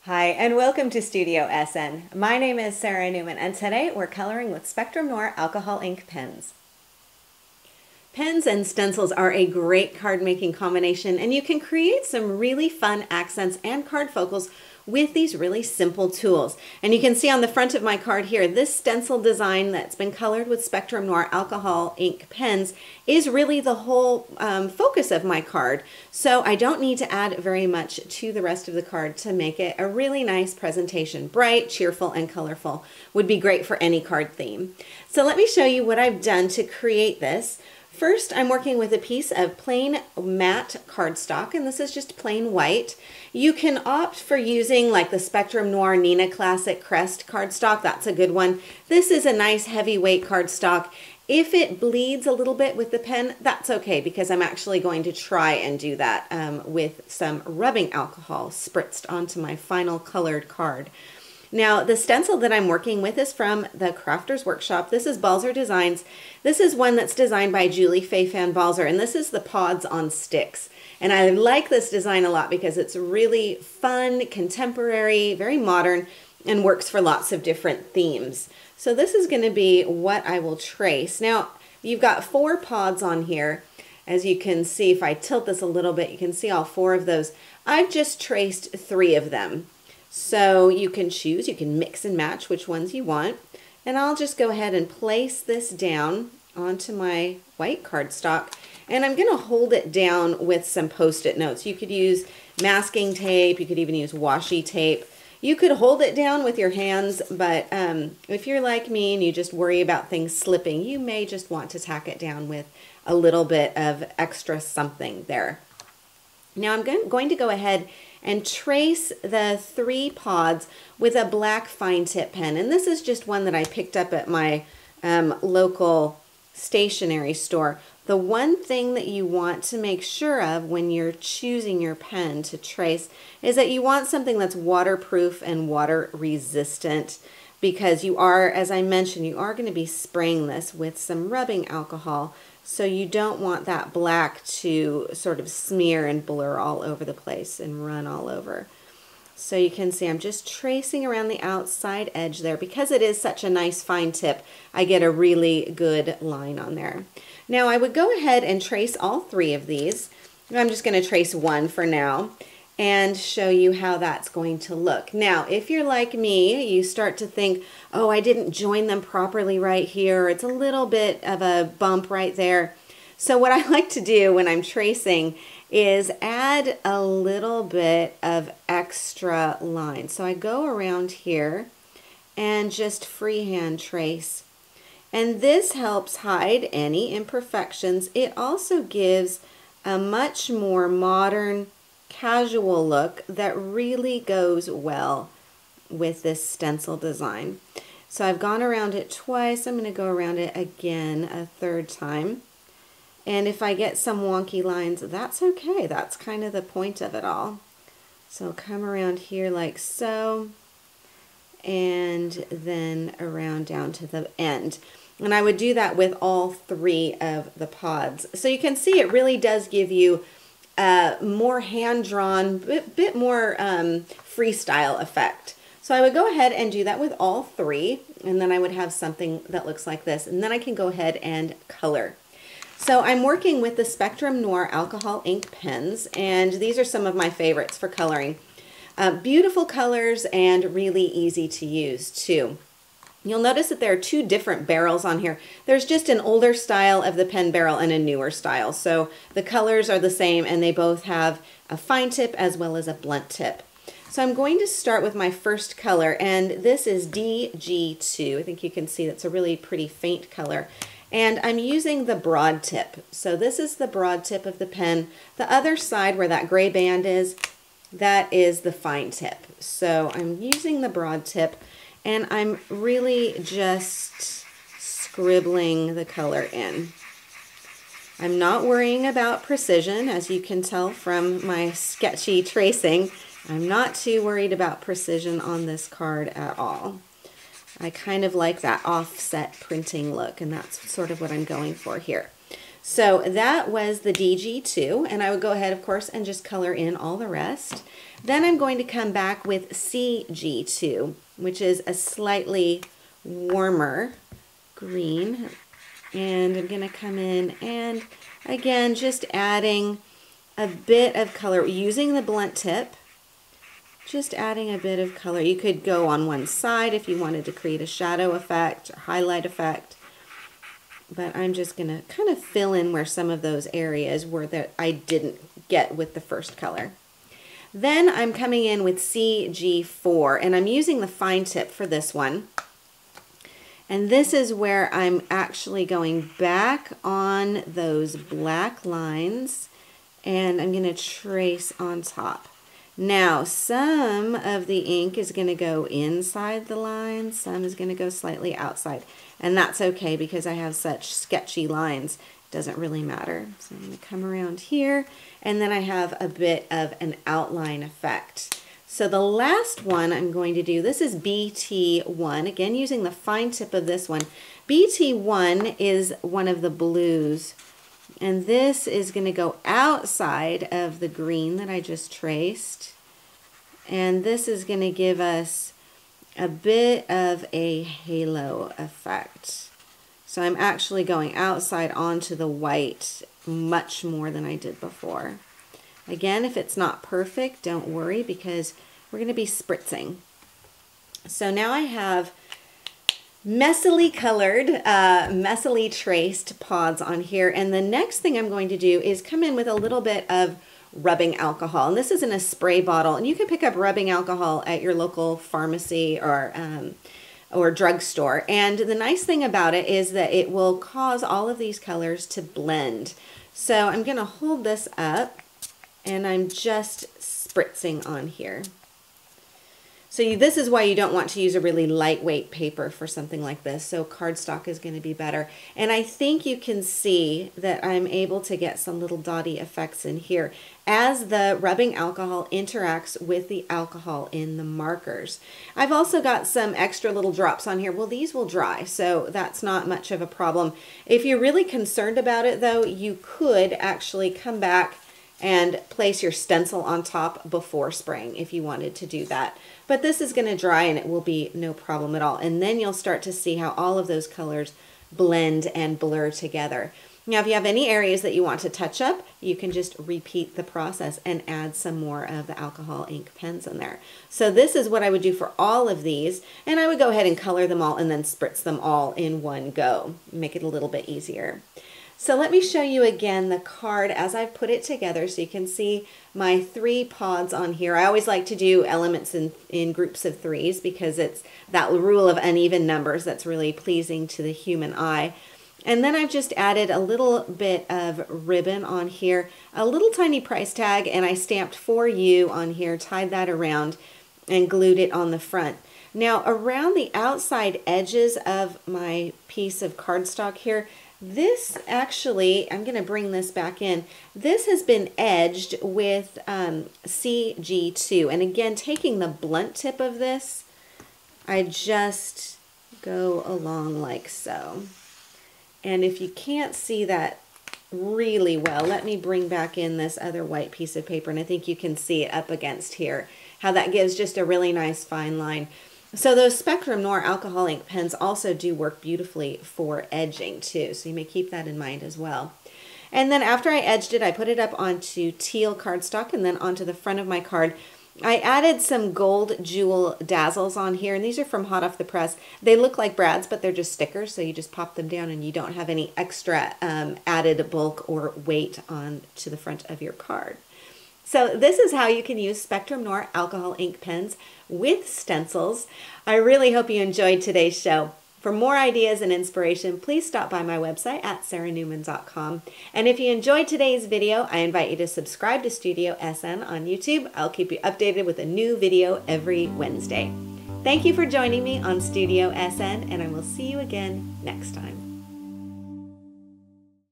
Hi, and welcome to Studio SN. My name is Sara Naumann, and today we're coloring with Spectrum Noir alcohol ink pens. Pens and stencils are a great card making combination, and you can create some really fun accents and card focals with these really simple tools. And you can see on the front of my card here, this stencil design that's been colored with Spectrum Noir alcohol ink pens is really the whole focus of my card. So I don't need to add very much to the rest of the card to make it a really nice presentation. Bright, cheerful, and colorful would be great for any card theme. So let me show you what I've done to create this. First, I'm working with a piece of plain matte cardstock, and this is just plain white. You can opt for using like the Spectrum Noir Nina Classic Crest cardstock. That's a good one. This is a nice heavyweight cardstock. If it bleeds a little bit with the pen, that's okay, because I'm actually going to try and do that with some rubbing alcohol spritzed onto my final colored card. Now, the stencil that I'm working with is from the Crafter's Workshop. This is Balzer Designs. This is one that's designed by Julie Fay-Fan Balzer, and this is the Pods on Sticks. And I like this design a lot because it's really fun, contemporary, very modern, and works for lots of different themes. So this is going to be what I will trace. Now, you've got 4 pods on here. As you can see, if I tilt this a little bit, you can see all 4 of those. I've just traced 3 of them. So you can choose, you can mix and match which ones you want. And I'll just go ahead and place this down onto my white cardstock. And I'm going to hold it down with some Post-it notes. You could use masking tape, you could even use washi tape. You could hold it down with your hands, but if you're like me and you just worry about things slipping, you may just want to tack it down with a little bit of extra something there. Now I'm going to go ahead and trace the 3 pods with a black fine tip pen. And this is just one that I picked up at my local stationery store. The one thing that you want to make sure of when you're choosing your pen to trace is that you want something that's waterproof and water resistant, because you are, as I mentioned, you are going to be spraying this with some rubbing alcohol. So you don't want that black to sort of smear and blur all over the place and run all over. So you can see I'm just tracing around the outside edge there. Because it is such a nice fine tip, I get a really good line on there. Now I would go ahead and trace all 3 of these. I'm just going to trace 1 for now and show you how that's going to look. Now, if you're like me, you start to think, oh, I didn't join them properly right here. It's a little bit of a bump right there. So what I like to do when I'm tracing is add a little bit of extra line. So I go around here and just freehand trace. And this helps hide any imperfections. It also gives a much more modern, casual look that really goes well with this stencil design. So I've gone around it twice. I'm going to go around it again a 3rd time. And if I get some wonky lines, that's okay. That's kind of the point of it all. So come around here like so, and then around down to the end. And I would do that with all 3 of the pods. So you can see it really does give you more hand-drawn, bit more freestyle effect. So I would go ahead and do that with all 3, and then I would have something that looks like this, and then I can go ahead and color. So I'm working with the Spectrum Noir alcohol ink pens, and these are some of my favorites for coloring. Beautiful colors and really easy to use too. You'll notice that there are 2 different barrels on here. There's just an older style of the pen barrel and a newer style. So the colors are the same, and they both have a fine tip as well as a blunt tip. So I'm going to start with my first color, and this is DG2. I think you can see that's a really pretty faint color. And I'm using the broad tip. So this is the broad tip of the pen. The other side where that gray band is, that is the fine tip. So I'm using the broad tip, and I'm really just scribbling the color in. I'm not worrying about precision, as you can tell from my sketchy tracing. I'm not too worried about precision on this card at all. I kind of like that offset printing look, and that's sort of what I'm going for here. So that was the DG2, and I would go ahead, of course, and just color in all the rest. Then I'm going to come back with CG2, which is a slightly warmer green. And I'm going to come in and, again, just adding a bit of color using the blunt tip. Just adding a bit of color. You could go on one side if you wanted to create a shadow effect or highlight effect. But I'm just going to kind of fill in where some of those areas were that I didn't get with the first color. Then I'm coming in with CG4, and I'm using the fine tip for this one. And this is where I'm actually going back on those black lines, and I'm going to trace on top. Now, some of the ink is going to go inside the lines, some is going to go slightly outside. And that's okay because I have such sketchy lines. It doesn't really matter. So I'm going to come around here, and then I have a bit of an outline effect. So the last one I'm going to do, this is BT1, again using the fine tip of this one. BT1 is one of the blues, and this is going to go outside of the green that I just traced. And this is going to give us a bit of a halo effect. So I'm actually going outside onto the white much more than I did before. Again, if it's not perfect, don't worry because we're going to be spritzing. So now I have messily colored, messily traced pods on here. And the next thing I'm going to do is come in with a little bit of rubbing alcohol. And this is in a spray bottle. And you can pick up rubbing alcohol at your local pharmacy or drugstore. And the nice thing about it is that it will cause all of these colors to blend. So I'm going to hold this up, and I'm just spritzing on here. So this is why you don't want to use a really lightweight paper for something like this. So cardstock is going to be better. And I think you can see that I'm able to get some little dotty effects in here as the rubbing alcohol interacts with the alcohol in the markers. I've also got some extra little drops on here. Well, these will dry, so that's not much of a problem. If you're really concerned about it, though, you could actually come back and place your stencil on top before spraying if you wanted to do that. But this is going to dry and it will be no problem at all. And then you'll start to see how all of those colors blend and blur together. Now, if you have any areas that you want to touch up, you can just repeat the process and add some more of the alcohol ink pens in there. So this is what I would do for all of these, and I would go ahead and color them all and then spritz them all in one go. Make it a little bit easier. So let me show you again the card as I've put it together so you can see my 3 pods on here. I always like to do elements in groups of 3s because it's that rule of uneven numbers that's really pleasing to the human eye. And then I've just added a little bit of ribbon on here, a little tiny price tag, and I stamped "For You" on here, tied that around, and glued it on the front. Now around the outside edges of my piece of cardstock here, this actually, I'm going to bring this back in. This has been edged with CG2. And again, taking the blunt tip of this, I just go along like so. And if you can't see that really well, let me bring back in this other white piece of paper. And I think you can see it up against here, how that gives just a really nice fine line. So those Spectrum Noir alcohol ink pens also do work beautifully for edging too, so you may keep that in mind as well. And then after I edged it, I put it up onto teal cardstock and then onto the front of my card. I added some gold jewel dazzles on here, and these are from hot off the press. They look like brads, but they're just stickers, so you just pop them down and you don't have any extra added bulk or weight on to the front of your card. So this is how you can use Spectrum Noir alcohol ink pens with stencils. I really hope you enjoyed today's show. For more ideas and inspiration, please stop by my website at saranaumann.com. And if you enjoyed today's video, I invite you to subscribe to Studio SN on YouTube. I'll keep you updated with a new video every Wednesday. Thank you for joining me on Studio SN, and I will see you again next time.